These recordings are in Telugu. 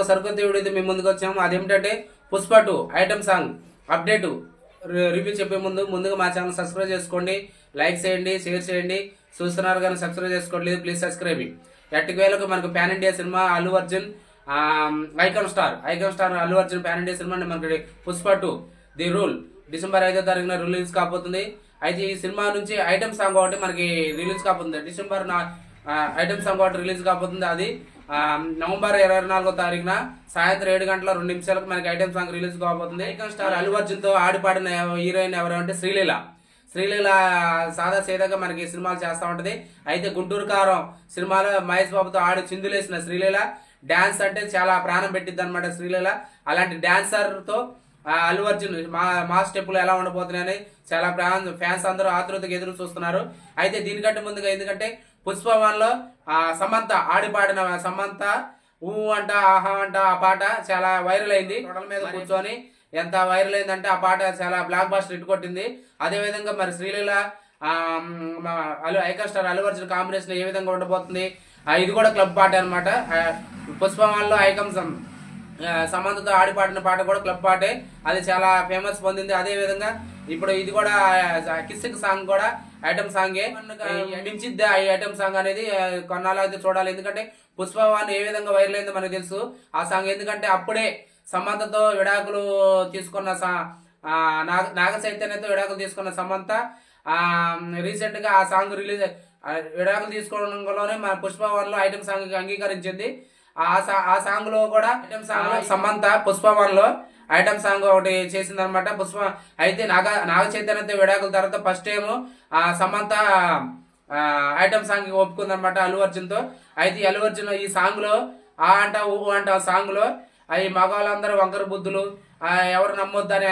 మరొక సరికొత్త వీడియో మేము ముందుకు వచ్చాము. అదేమిటంటే Pushpa 2 item song update review చెప్పే ముందుగా మా ఛానల్ సబ్స్క్రైబ్ చేసుకోండి, లైక్ చేయండి, షేర్ చేయండి. చూస్తున్నారు కానీ సబ్స్క్రైబ్ చేసుకోవట్లేదు, ప్లీజ్ సబ్స్క్రైబ్. ఎట్టకేలకు మనకు pan India cinema Allu Arjun icon star Allu Arjun pan India cinema మనకి పుష్ప 2 ది రూల్ డిసెంబర్ 5వ తారీఖున రిలీజ్ కాబోతుంది. అయితే ఈ సినిమా నుంచి ఐటమ్ సాంగ్ ఒకటి మనకి రిలీజ్ కాబోతుంది. డిసెంబర్ ఐటమ్ సాంగ్ ఒకటి రిలీజ్ కాబోతుంది. అది నవంబర్ 24వ తారీఖున సాయంత్రం 7 గంటల 2 నిమిషాలకు మనకి ఐటమ్ సాంగ్ రిలీజ్ కాబోతుంది. ఐకాన్ స్టార్ అల్లు అర్జున్ తో ఆడిపాడిన హీరోయిన్ ఎవరంటే శ్రీలీల సాదా సీదాగా మనకి సినిమాలు చేస్తా ఉంటది. అయితే గుంటూరు కారం సినిమాలో మహేష్ బాబుతో ఆడి చిందులేసిన శ్రీలీల డాన్స్ అంటే చాలా ప్రాణం పెట్టిద్ది అనమాట శ్రీలీల. అలాంటి డాన్సర్ తో అల్లు అర్జున్ మా స్టెప్పులు ఎలా ఉండబోతున్నాయని చాలా ఫ్యాన్స్ అందరూ ఆతృతగా ఎదురు చూస్తున్నారు. అయితే దీనికంటే ముందుగా ఎందుకంటే పుష్ప 1లో సమంత ఆడిపాడిన సమంత ఊ అంట ఆహా అంట ఆ పాట చాలా వైరల్ అయింది. తొడల మీద కూర్చొని ఎంత వైరల్ అయిందంటే ఆ పాట చాలా బ్లాక్ బాస్టర్ హిట్ కొట్టింది. అదే విధంగా మరి Sreeleela icon star Allu Arjun combination ఏ విధంగా ఉండబోతుంది, ఇది కూడా క్లబ్ పాట అనమాట. పుష్ప 1లో ఐకాన్ సమంతతో ఆడిపాడిన పాట కూడా క్లబ్ పాటే, అది చాలా ఫేమస్ పొందింది. అదే విధంగా ఇప్పుడు ఇది కూడా కిస్సిక్ సాంగ్ కూడా ఐటమ్ సాంగే మించిద్దా ఈ ఐటమ్ సాంగ్ అనేది కొన్నాళ్ళు అయితే చూడాలి. ఎందుకంటే పుష్ప 1 ఏ విధంగా వైరల్ అయిందో మనకు తెలుసు ఆ సాంగ్. ఎందుకంటే అప్పుడే సమంతతో విడాకులు తీసుకున్న నాగ చైతన్యతో విడాకులు తీసుకున్న సమంత రీసెంట్ గా ఆ సాంగ్ రిలీజ్ విడాకులు తీసుకోవడంలోనే మన పుష్ప 1లో ఐటమ్ సాంగ్ అంగీకరించింది. ఆ సాంగ్ లో కూడా ఐటమ్ సాంగ్ సమంత పుష్ప 1లో ఐటమ్ సాంగ్ ఒకటి చేసింది అనమాట. పుష్ప అయితే నాగ చైతన్యతో విడాకుల తర్వాత first time Samantha item song ఒప్పుకుంది అనమాట అల్లు అర్జున్ తో. అయితే అల్లు అర్జున్ ఈ సాంగ్ లో ఆ అంట ఊ అంట సాంగ్ లో అవి మగవాళ్ళందరూ వంకర బుద్ధులు ఎవరు నమ్మొద్దు అనే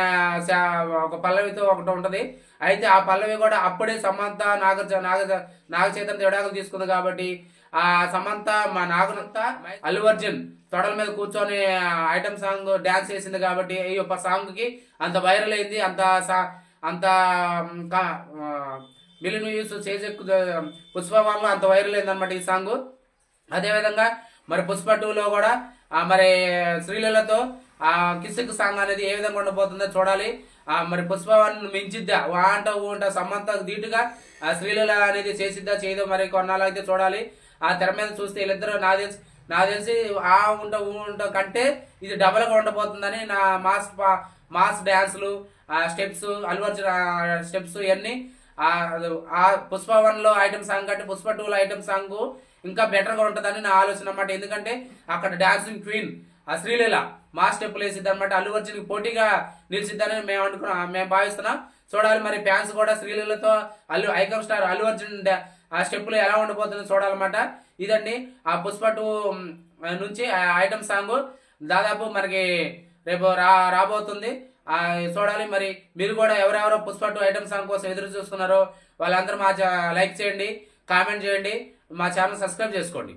ఒక పల్లవితో ఒకటి ఉంటది. అయితే ఆ పల్లవి కూడా అప్పుడే సమంత నాగ చైతన్య విడాకులు తీసుకుంది కాబట్టి ఆ సమంత మా నాగనంతా అల్లు అర్జున్ తొడల మీద కూర్చొని ఐటమ్ సాంగ్ డాన్స్ చేసింది కాబట్టి ఈ యొక్క సాంగ్ కి అంత వైరల్ అయింది. అంత మిలియన్ వ్యూస్ చేసెక్కు పుష్ప 1లో అంత వైరల్ అయింది అనమాట ఈ సాంగ్. అదే విధంగా మరి పుష్ప 2లో కూడా మరి శ్రీలీలతో కిస్సిక్ సాంగ్ అనేది ఏ విధంగా ఉండబోతుందో చూడాలి. మరి పుష్ప 1 మించిద్దా వాంట ఊంట సమంత ధీటుగా శ్రీలీల అనేది చేసిద్దా చేయదో మరి కొన్నాళ్ళు అయితే చూడాలి. ఆ తెర మీద చూస్తే వీళ్ళిద్దరూ నాకు తెలిసి ఆ ఉంట ఊ ఉంట కంటే ఇది డబల్ గా ఉండబోతుందని నా మాస్ డాన్సులు స్టెప్స్ అల్లు అర్జున్ స్టెప్స్ ఇవన్నీ ఆ పుష్ప 1లో ఐటమ్ సాంగ్ కంటే పుష్ప 2లో ఐటమ్ సాంగ్ ఇంకా బెటర్ గా ఉంటదని నా ఆలోచన అన్నమాట. ఎందుకంటే అక్కడ డాన్సింగ్ క్వీన్ ఆ శ్రీలీల మా స్టెప్పులు వేసిద్ది అనమాట. అల్లు అర్జున్ పోటీగా నిలిచిద్దని మేము భావిస్తున్నాం. చూడాలి మరి ఫ్యాన్స్ కూడా శ్రీలీలతో ఐకాన్ స్టార్ అల్లు అర్జున్ ఆ స్టెప్పులు ఎలా ఉండబోతుందో చూడాలన్నమాట. ఇదండి ఆ పుష్ప 2 నుంచి ఐటమ్ సాంగ్ దాదాపు మనకి రేపు రాబోతుంది. చూడాలి మరి మీరు కూడా ఎవరెవరో పుష్ప 2 ఐటమ్ సాంగ్ కోసం ఎదురు చూస్తున్నారో వాళ్ళందరూ లైక్ చేయండి, కామెంట్ చేయండి, మా ఛానల్ సబ్స్క్రైబ్ చేసుకోండి.